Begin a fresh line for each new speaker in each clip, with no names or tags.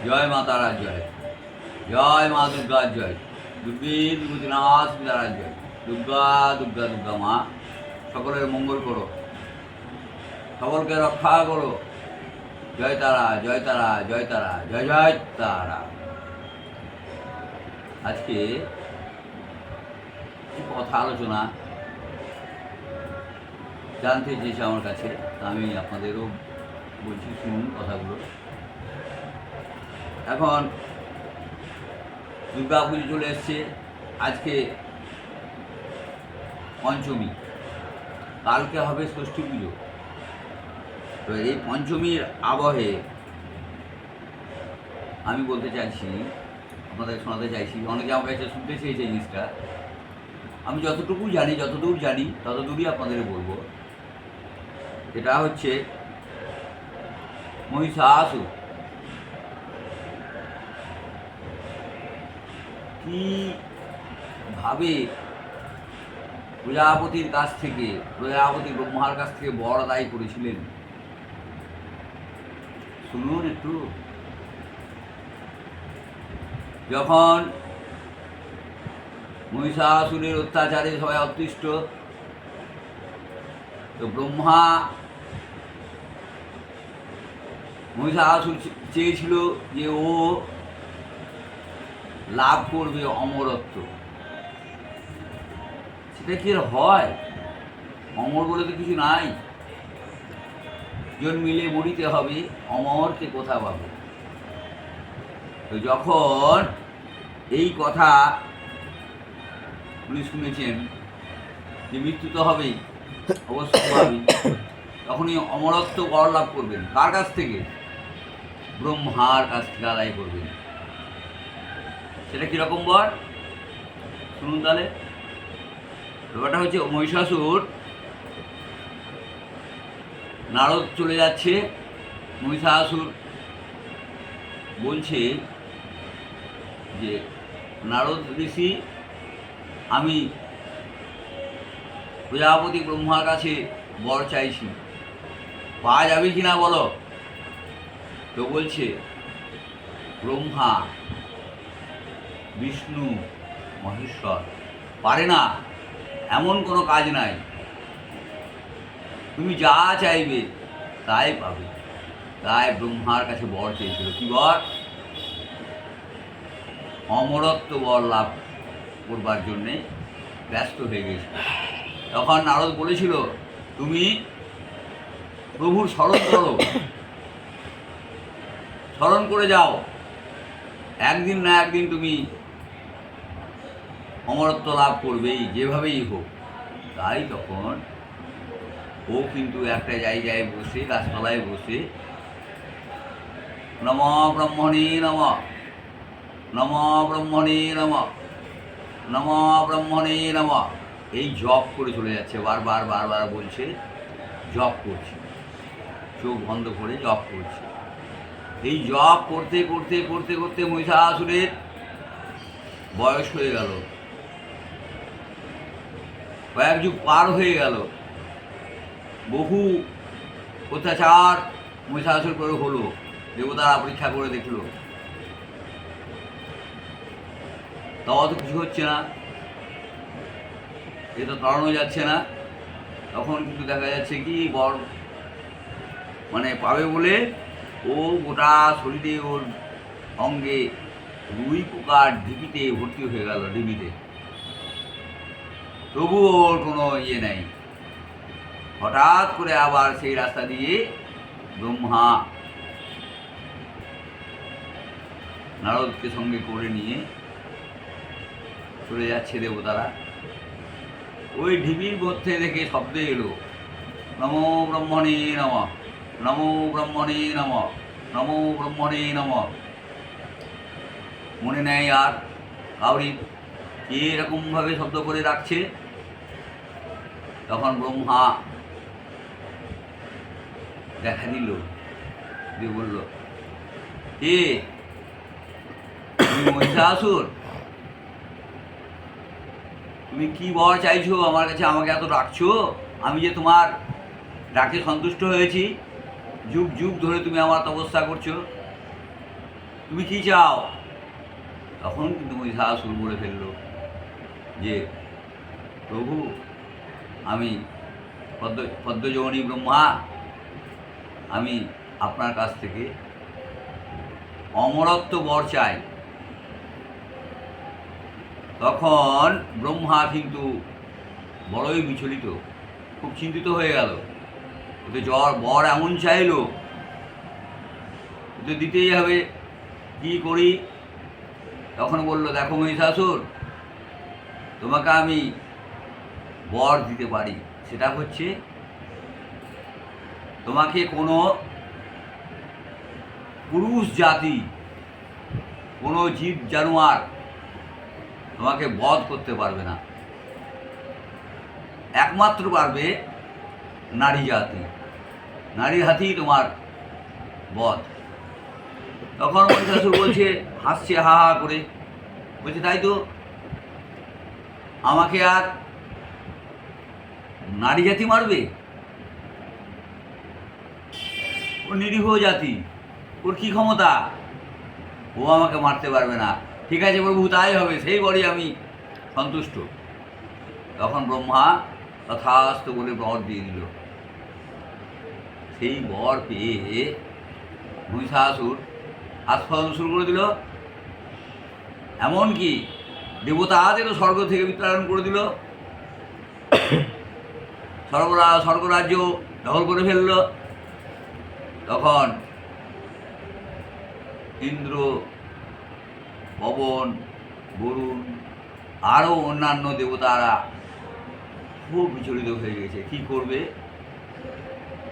জয় মা তারার জয়, জয় মা দুর্গার জয়, দুর্গী দুর্গতিনাথ তারার জয়। দুর্গা দুর্গা দুর্গা মা সকলের মঙ্গল করো, সকলকে রক্ষা করো। জয় তারা, জয় তারা, জয় তারা, জয় জয় তারা। আজকে কথা আলোচনা জানতে চেয়েছে আমার কাছে, আমি আপনাদেরও বলছি, শুনুন কথাগুলো। এখন দুর্গা পুজো চলে এসছে, আজকে পঞ্চমী, কালকে হবে ষষ্ঠী পুজো। তো এই পঞ্চমীর আবহে আমি বলতে চাইছি, আপনাদের শোনাতে চাইছি, অনেকে আমার কাছে শুনতে চেয়েছে জিনিসটা। আমি যতটুকু জানি, যতদূর জানি ততদূরই আপনাদের বলবো। এটা হচ্ছে মহিষাসুর কীভাবে প্রজাপতির কাছ থেকে, প্রজাপতি ব্রহ্মার কাছ থেকে বর আদায় করেছিলেন, শুনুন একটু। যখন মহিষাসুরের অত্যাচারে সবাই অতিষ্ঠ, তো ব্রহ্মা মহিষাসুর চেয়েছিল যে ও লাভ করবে অমরত্ব। সেটা কি হয়? অমর বলে তো কিছু নাই, জন্মিলে মরিতে হবে, অমরকে কোথা পাবে। তো যখন এই কথা উনি শুনেছেন যে মৃত্যু তো হবেই, অবশ্যই হবেই, তখনই অমরত্ব বর লাভ করবেন। কার কাছ থেকে? ব্রহ্মার কাছ থেকে আদায় করবেন। সেটা কীরকম বর শুনুন তাহলে। ব্যাপারটা হচ্ছে, মহিষাসুর, নারদ চলে যাচ্ছে, মহিষাসুর বলছে যে নারদ ঋষি, আমি প্রজাপতি ব্রহ্মার কাছে বর চাইছি, পাওয়া যাবে কি না বলো। তো বলছে, ব্রহ্মা, বিষ্ণু, মহেশ্বর পারে না, এমন কোনো কাজ নাই, তুমি যা চাইবে তাই পাবে। তাই ব্রহ্মার কাছে বর চেয়েছিল। কি বর? অমরত্ব বর লাভ করবার জন্যে ব্যস্ত হয়ে গেছিল। তখন নারদ বলেছিল, তুমি প্রভুর স্মরণ করো, স্মরণ করে যাও, একদিন না একদিন তুমি অমরত্ব লাভ করবেই, যেভাবেই হোক। তাই তখন ও কিন্তু একটা জায়গায় বসে, গাছতলায় বসে, নম ব্রহ্মণে নম, নম ব্রহ্মণে নম, নম ব্রহ্মণে নম, এই জপ করে চলে যাচ্ছে। বারবার বারবার বলছে, জপ করছে, চোখ বন্ধ করে জপ করছে। এই জপ করতে করতে করতে করতে মহিষাসুরের বয়স হয়ে গেল, কয়েক যুগ পার হয়ে গেল, বহু অত্যাচার মহিষাসুর করে হলো, দেবতারা পরীক্ষা করে দেখল, তাও তো কিছু হচ্ছে না, এ তো তড়ানো যাচ্ছে না। তখন কিন্তু দেখা যাচ্ছে কি, বর মানে পাবে বলে ও গোটা শরীরে, ওর অঙ্গে রুই পোকার ঢিপিতে ভর্তি হয়ে গেল, ডিবিতে। তবু ওর কোনো ইয়ে নেই। হঠাৎ করে আবার সেই রাস্তা দিয়ে ব্রহ্মা নারদকে সঙ্গে করে নিয়ে চলে যাচ্ছে দেবতারা। ওই ঢিবির মধ্যে থেকে শব্দ এলো, নমো ব্রহ্মণে নম, নমো ব্রহ্মণে নম, নমো ব্রহ্মণে নম। মনে নেই আর কাউরি কে এরকমভাবে শব্দ করে রাখছে। তখন ব্রহ্মা দেখা দিল, দিয়ে বলল, কে তুমি? মহিষাসুর, তুমি কি বর চাইছো আমার কাছে, আমাকে এত ডাকছো? আমি যে তোমার ডাকে সন্তুষ্ট হয়েছি, যুগ যুগ ধরে তুমি আমার তপস্যা করছো, তুমি কি চাও? তখন কিন্তু মহিষাসুর বলে ফেলল যে প্রভু, আমি পদ্মজননী ব্রহ্মা, আমি আপনার কাছ থেকে অমরত্ব বর চাই। তখন ব্রহ্মা কিন্তু বড়ই বিচলিত, খুব চিন্তিত হয়ে গেল। ওতে বর এমন চাইল, তো দিতেই হবে, কী করি? তখন বলল, দেখো মহিষাসুর, তোমাকে আমি বর দিতে পারি। সেটা হচ্ছে তোমাকে কোনো পুরুষ জাতি, কোনো জীব জানোয়ার তোমাকে বধ করতে পারবে না, একমাত্র পারবে নারী জাতি। নারীর হাতেই তোমার বধ। তখন মহিষাসুর বলছে, হাসছে হা হা করে, বলছে তাই তো, আমাকে আর নারী জাতি মারবে? ও নিরীহ জাতি, ওর কী ক্ষমতা? ও আমাকে মারতে পারবে না। ঠিক আছে প্রভু, তাই হবে, সেই বরই আমি সন্তুষ্ট। তখন ব্রহ্মা তথাস্তু বলে বর দিয়ে দিল। সেই বর পেয়ে মহিষাসুর আস্ফালন শুরু করে দিল, এমনকি দেবতাদেরও স্বর্গ থেকে বিতাড়ন করে দিল, স্বর্গরাজ্য দখল করে ফেলল। তখন ইন্দ্র, পবন, বরুণ, আরও অন্যান্য দেবতারা খুব বিচলিত হয়ে গেছে, কী করবে?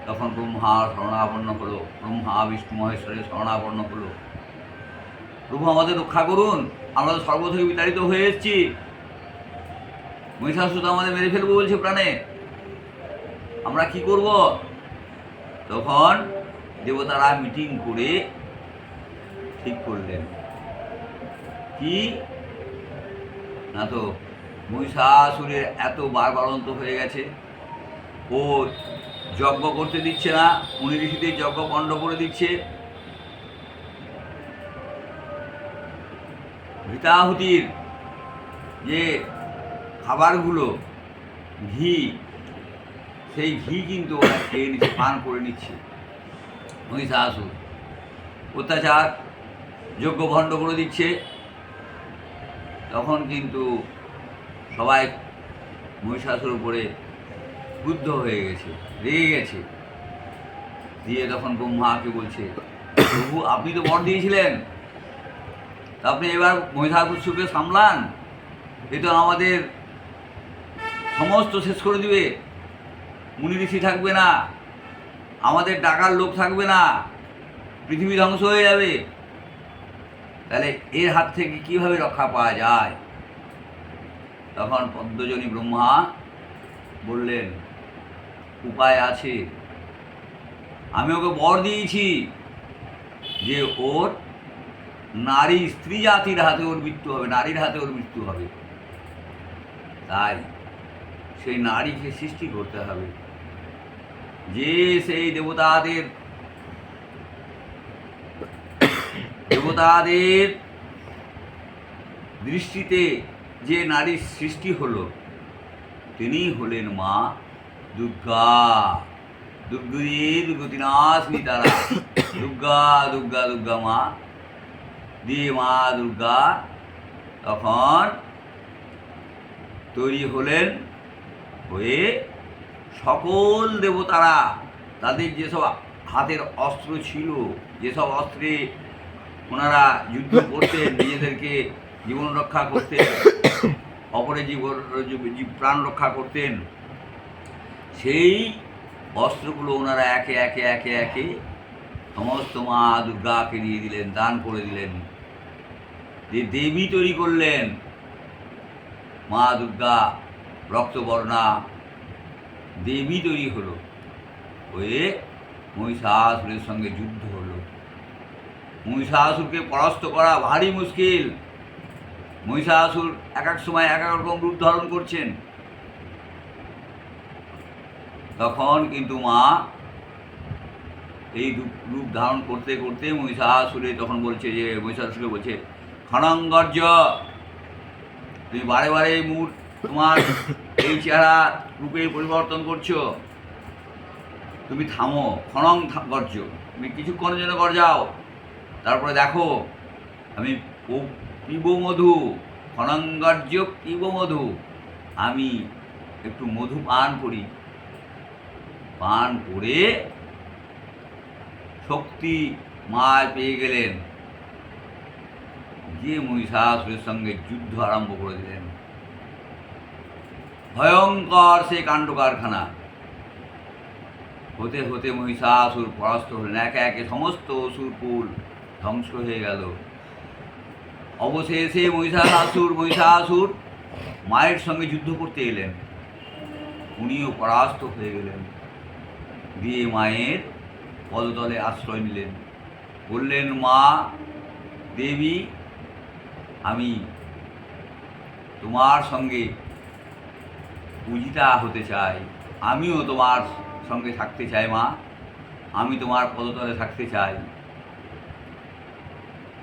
তখন ব্রহ্মা শরণাপন্ন হলো, ব্রহ্মা বিষ্ণু মহেশ্বরের শরণাপন্ন হলো, প্রভু আমাদের রক্ষা করুন, আমরা তো স্বর্গ থেকে বিতাড়িত হয়ে এসেছি, মহিষাসুর তো আমাদের মেরে ফেলবো বলছে প্রাণে, আমরা কি করব? তখন দেবতারা মিটিং করে ঠিক করলেন কি না, তো মহিষাসুরের এত বাড়ন্ত হয়ে গেছে, ও যজ্ঞ করতে দিচ্ছে না, মুনি ঋষিদের যজ্ঞ পণ্ড করে দিচ্ছে, ঘৃতাহুতির যে খাবারগুলো, ঘি, সেই ঘি কিন্তু ওরা খেয়ে নিচ্ছে, পান করে নিচ্ছে। মহিষাসুর অত্যাচার, যজ্ঞ ভণ্ড করে দিচ্ছে। তখন কিন্তু সবাই মহিষাসুর উপরে ক্রুদ্ধ হয়ে গেছে, রেগে গেছে। দিয়ে তখন ব্রহ্মাকে বলছে, প্রভু আপনি তো বর দিয়েছিলেন, তা আপনি এবার মহিষাসুরকে সামলান, এ তো আমাদের সমস্ত শেষ করে দিবে, মুনি ঋষি থাকবে না, আমাদের ডাকার লোক থাকবে না, পৃথিবী ধ্বংস হয়ে যাবে। তাহলে এর হাত থেকে কীভাবে রক্ষা পাওয়া যায়? তখন পদ্মজনী ব্রহ্মা বললেন, উপায় আছে, আমি ওকে বর দিয়েছি যে ওর নারী, স্ত্রী জাতির হাতে ওর মৃত্যু হবে, নারীর হাতে ওর মৃত্যু হবে। তাই সেই নারীকে সৃষ্টি করতে হবে, যে সেই দেবতাদের দৃষ্টিতে যে নারীর সৃষ্টি হলো, তিনি হলেন মা দুর্গা। দুর্গতিনাশিনী তারা, দুর্গা দুর্গা দুর্গা মা দিয়ে মা দুর্গা তখন তৈরি হলেন, হয়ে সকল দেবতারা তাদের যেসব হাতের অস্ত্র ছিল, যেসব অস্ত্রে ওনারা যুদ্ধ করতেন, নিজেদেরকে জীবন রক্ষা করতেন, অপরের প্রাণ রক্ষা করতেন, সেই অস্ত্রগুলো ওনারা একে একে একে একে সমস্ত মা দুর্গাকে দিয়ে দিলেন, দান করে দিলেন। যে দেবী তৈরি করলেন, মা দুর্গা রক্তবর্ণা দেবী তৈরি হলো, হয়ে মহিষাসুরের সঙ্গে যুদ্ধ হলো। মহিষাসুরকে পরাস্ত করা ভারী মুশকিল। মহিষাসুর এক এক সময় এক এক রকম রূপ ধারণ করছেন। তখন কিন্তু মা এই রূপ ধারণ করতে করতে মহিষাসুরে তখন বলছে যে মহিষাসুরে বলছে, খনঙ্গর্য, তুমি বারে বারে তোমার এই চেহারা রূপে পরিবর্তন করছো, তুমি থামো, খনং গর্জ, তুমি কিছুক্ষণের জন্য গর্জাও, তারপরে দেখো আমি পিব মধু, খনঙ্গর্য পিব মধু, আমি একটু মধু পান করি, পান করে শক্তি মায় পেয়ে গেলেন, গিয়ে মহিষাসুরের সঙ্গে যুদ্ধ আরম্ভ করে দিলেন। ভয়ঙ্কর সেই কাণ্ড কারখানা হতে হতে মহিষাসুর পরাস্ত হলেন, একে একে সমস্ত অসুরকুল ধ্বংস হয়ে গেল। অবশেষে মহিষাসুর মায়ের সঙ্গে যুদ্ধ করতে এলেন, উনিও পরাস্ত হয়ে গেলেন, দিয়ে মায়ের পদতলে আশ্রয় নিলেন, বললেন, মা দেবী, আমি তোমার সঙ্গে পূজিতা হতে চাই, আমিও তোমার সঙ্গে থাকতে চাই মা, আমি তোমার পদতলে থাকতে চাই,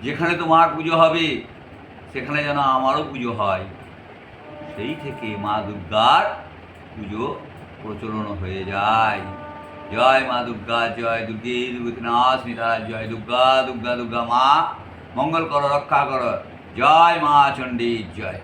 যেখানে তোমার পুজো হবে সেখানে যেন আমারও পুজো হয়। সেই থেকে মা দুর্গার পুজো প্রচলন হয়ে যায়। জয় মা দুর্গা, জয় দুর্গে দুর্গনাশিনী তারা, জয় দুর্গা দুর্গা দুর্গা মা, মঙ্গল করো, রক্ষা করো, জয় মা চণ্ডী, জয়।